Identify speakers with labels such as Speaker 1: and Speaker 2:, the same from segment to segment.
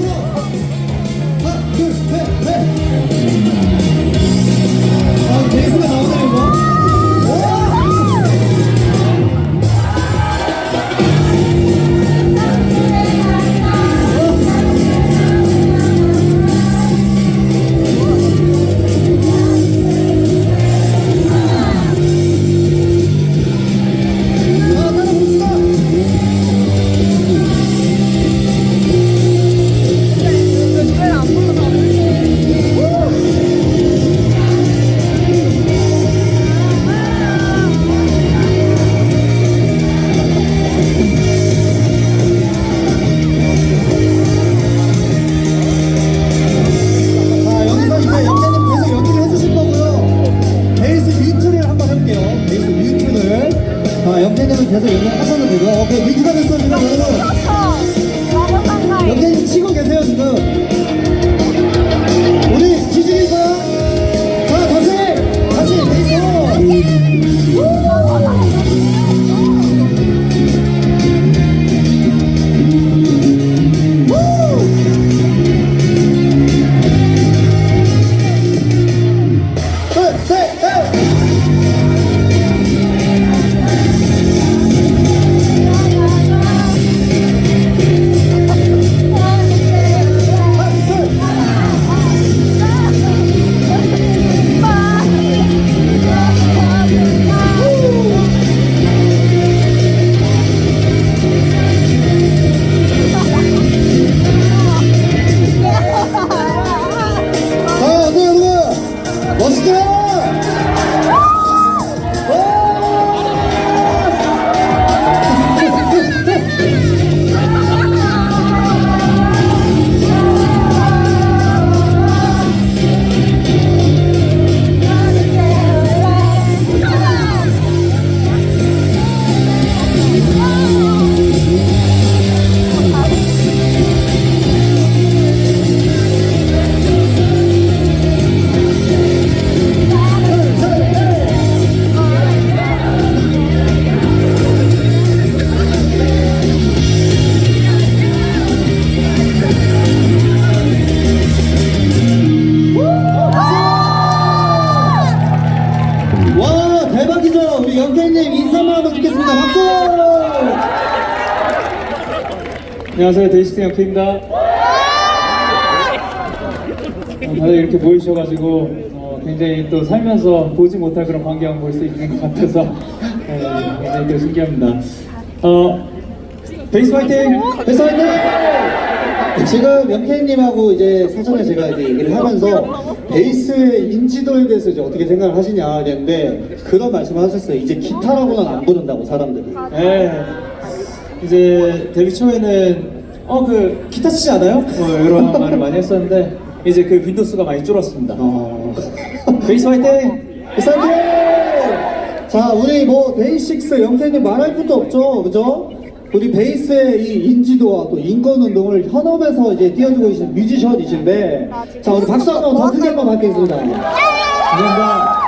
Speaker 1: 하나, 둘, 셋, 넷. 베이스가 나오네, 이거. 영재님은 계속 연락하셔도 되고요. 오케이, 뮤트가 됐습니다, 여러분. 영재님 치고 계세요, 지금. 우리 기준이 거야. 자, 다시 베이스. 와, 대박이죠? 우리 영태님 인사만 한번 듣겠습니다. 박수!
Speaker 2: 안녕하세요, 데이식스 영태입니다. 다들 이렇게 모이셔가지고 굉장히 또 살면서 보지 못할 그런 광경을 볼 수 있는 것 같아서 굉장히 또 신기합니다. 베이스 화이팅!
Speaker 1: 베이스 화이팅! 지금 영태님하고 이제 사전에 제가 이제 얘기를 하면서 베이스의 인지도에 대해서 이제 어떻게 생각을 하시냐 했는데 그런 말씀을 하셨어요. 이제 기타라고는 안 부른다고 사람들이.
Speaker 2: 네. 이제 데뷔 초에는 그 기타 치지 않아요? 이런 말을 많이 했었는데 이제 그 빈도수가 많이 줄었습니다. 베이스 화이팅!
Speaker 1: 베이스 화이팅! 자, 우리 뭐 데이식스 영태님 말할 것도 없죠, 그죠? 우리 베이스의 이 인지도와 또 인권운동을 현업에서 이제 띄워주고 계신 뮤지션이신데, 자, 우리 박수 한번 더 크게 한번 받겠습니다. 감사합니다.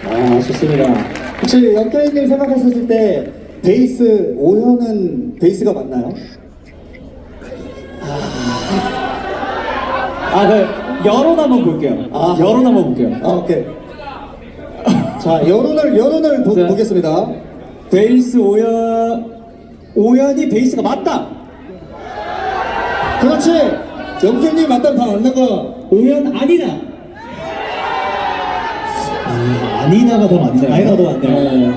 Speaker 1: 아, 좋습니다. 혹시 영태님 생각했을 때 베이스 오현은 베이스가 맞나요?
Speaker 2: 여론 한번 볼게요. 여론 한번 볼게요.
Speaker 1: 오케이. 자, 여론을 보겠습니다.
Speaker 2: 베이스 오연이 베이스가 맞다.
Speaker 1: 그렇지. 영태님 맞다면 다 맞는 거.
Speaker 2: 오연 아니다. 아니나가 더 맞네요.
Speaker 1: 아니나가 더 맞네요.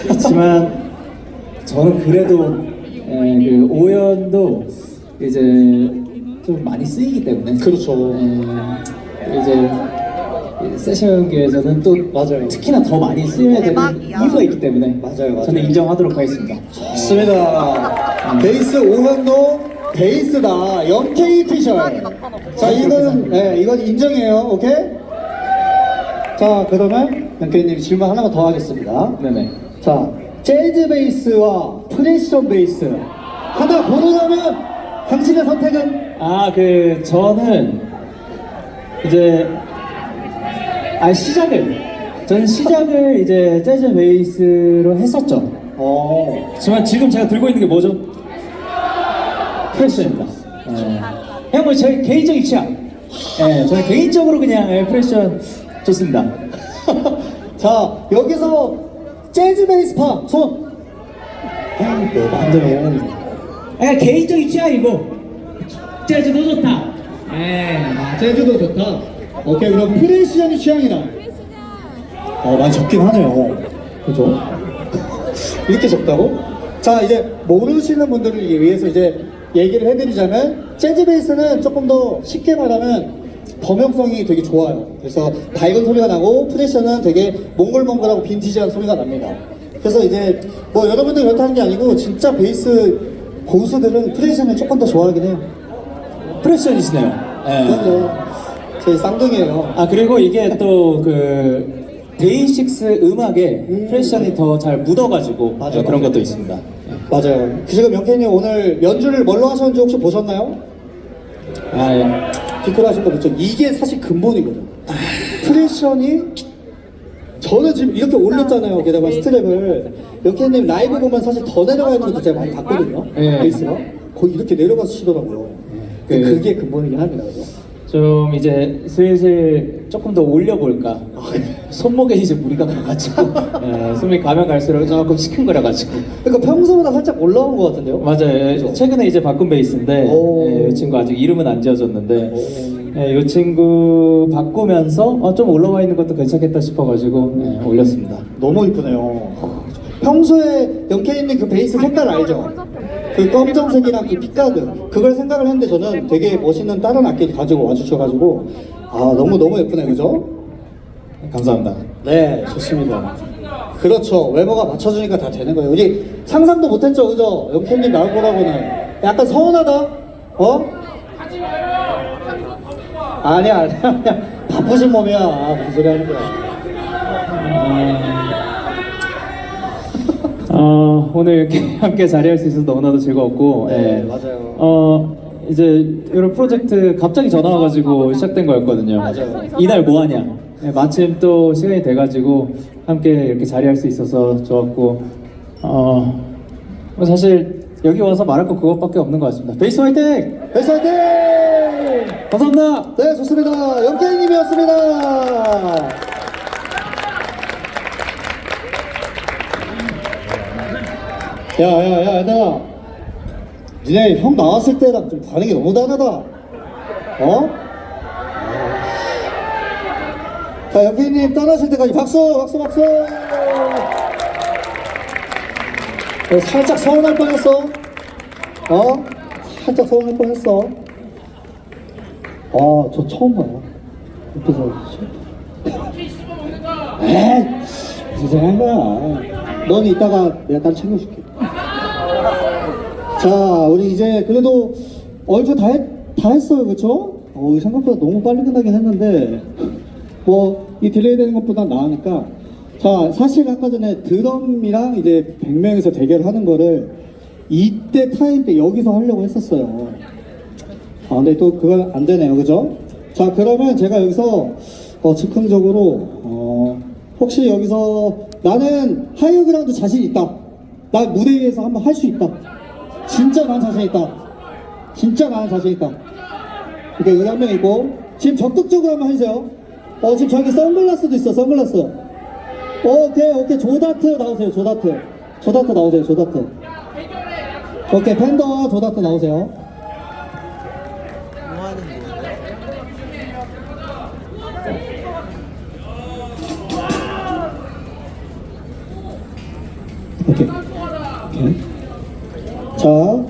Speaker 2: 하지만 저는 그래도 그 오연도 이제 좀 많이 쓰이기 때문에
Speaker 1: 그렇죠.
Speaker 2: 이제 세션계에서는 또
Speaker 1: 맞아요.
Speaker 2: 특히나 더 많이 쓰여야 되는 이유가 있기 때문에
Speaker 1: 맞아요.
Speaker 2: 저는 인정하도록 하겠습니다.
Speaker 1: 좋습니다. 베이스 오현도 베이스다. 영케이 피셜. 자, 이건 인정해요. 오케이? 자, 그러면 영케이님 질문 하나만 더 하겠습니다.
Speaker 2: 네네.
Speaker 1: 자, 재즈 베이스와 프레시션 베이스 하나 고르라면 당신의 선택은?
Speaker 2: 저는 이제 저는 시작을 이제 재즈 베이스로 했었죠. 하지만 지금 제가 들고 있는 게 뭐죠? 프레셔입니다. 그냥 뭐 제 개인적인 취향. 저는 개인적으로 그냥 프레션 좋습니다.
Speaker 1: 자, 여기서 재즈 베이스파 손. 네, 맞아요.
Speaker 2: 그냥 개인적인 취향이고 재즈도 좋다.
Speaker 1: 재즈도 좋다. 오케이, 그럼 프레시안이 취향이다. 많이 적긴 하네요. 그죠? 이렇게 적다고? 자, 이제 모르시는 분들을 위해서 이제 얘기를 해드리자면 재즈 베이스는 조금 더 쉽게 말하면 범용성이 되게 좋아요. 그래서 밝은 소리가 나고 프레셔는 되게 몽글몽글하고 빈티지한 소리가 납니다. 그래서 이제 뭐 여러분들 그렇다는 게 아니고 진짜 베이스 고수들은 프레셔는 조금 더 좋아하긴 해요.
Speaker 2: 프레션이시네요.
Speaker 1: 그럼요. 제 쌍둥이에요.
Speaker 2: 그리고 이게 또 그 데이식스 음악에 프레션이 더 잘 묻어가지고
Speaker 1: 맞아,
Speaker 2: 그런
Speaker 1: 맞아.
Speaker 2: 것도 있습니다.
Speaker 1: 맞아요. 지금 명태님 오늘 연주를 뭘로 하셨는지 혹시 보셨나요? 뒷골 하신 거 그렇죠? 이게 사실 근본이거든. 프레션이 저는 지금 이렇게 올렸잖아요. 게다가 스트랩을 명태님 라이브 보면 사실 더 내려가 있는 것도 제가 많이 봤거든요.
Speaker 2: 네.
Speaker 1: 베이스가 거의 이렇게 내려가서 치더라고요. 그게 근본이긴 합니다. 그죠?
Speaker 2: 좀 이제 슬슬 조금 더 올려볼까. 손목에 이제 무리가 가가지고 손목이 가면 갈수록 조금 시큰거려가지고.
Speaker 1: 그러니까 평소보다 살짝 올라온 것 같은데요?
Speaker 2: 맞아요.
Speaker 1: 그죠?
Speaker 2: 최근에 이제 바꾼 베이스인데 이 친구 아직 이름은 안 지어졌는데 이 친구 바꾸면서 좀 올라와 있는 것도 괜찮겠다 싶어가지고 올렸습니다.
Speaker 1: 너무 이쁘네요. 평소에 영케이님 그 베이스 색깔 알죠? 그 검정색이랑 그 핏가드 그걸 생각을 했는데 저는 되게 멋있는 다른 악기를 가지고 와주셔가지고 너무 예쁘네, 그죠?
Speaker 2: 감사합니다.
Speaker 1: 네, 좋습니다. 그렇죠. 외모가 맞춰주니까 다 되는 거예요. 우리 상상도 못했죠, 그죠? 영케이님 나올 거라고는. 약간 서운하다? 아니야. 바쁘신 몸이야. 무슨 소리 하는 거야.
Speaker 2: 오늘 이렇게 함께 자리할 수 있어서 너무나도 즐거웠고,
Speaker 1: 네, 맞아요.
Speaker 2: 이제 이런 프로젝트 갑자기 전화 와가지고 시작된 거였거든요.
Speaker 1: 맞아요.
Speaker 2: 이날 뭐 하냐? 마침 또 시간이 돼가지고 함께 이렇게 자리할 수 있어서 좋았고, 뭐 사실 여기 와서 말할 거 그것밖에 없는 것 같습니다. 베이스 화이팅!
Speaker 1: 베이스 화이팅!
Speaker 2: 감사합니다.
Speaker 1: 네, 좋습니다. 영케이님이었습니다. 야, 얘들아. 니네 형 나왔을 때랑 좀 반응이 너무 다르다. 자, 영케이님 떠나실 때까지 박수! 살짝 서운할 뻔했어. 살짝 서운할 뻔했어. 저 처음 봐요. 옆에서. 에이, 무슨 소리 한 거야. 넌 이따가 내가 딸 챙겨줄게. 자, 우리 이제 그래도 얼추 다 했어요, 그쵸? 생각보다 너무 빨리 끝나긴 했는데, 이 딜레이 되는 것보다 나으니까. 자, 사실 아까 전에 드럼이랑 이제 100명에서 대결하는 거를 이때 타임 때 여기서 하려고 했었어요. 근데 또 그건 안 되네요, 그죠? 자, 그러면 제가 여기서 즉흥적으로 혹시 여기서 나는 하이어그라운드 자신 있다. 나 무대 위에서 한번 할 수 있다. 진짜 난 자신 있다. 진짜 나는 자신 있다. 이렇게 여기 한 명 있고 지금 적극적으로 한번 해주세요. 지금 저기 선글라스도 있어, 선글라스. 오케이, 조다트 나오세요, 조다트 나오세요, 조다트. 오케이, 팬더와 조다트 나오세요. 오케이. 자,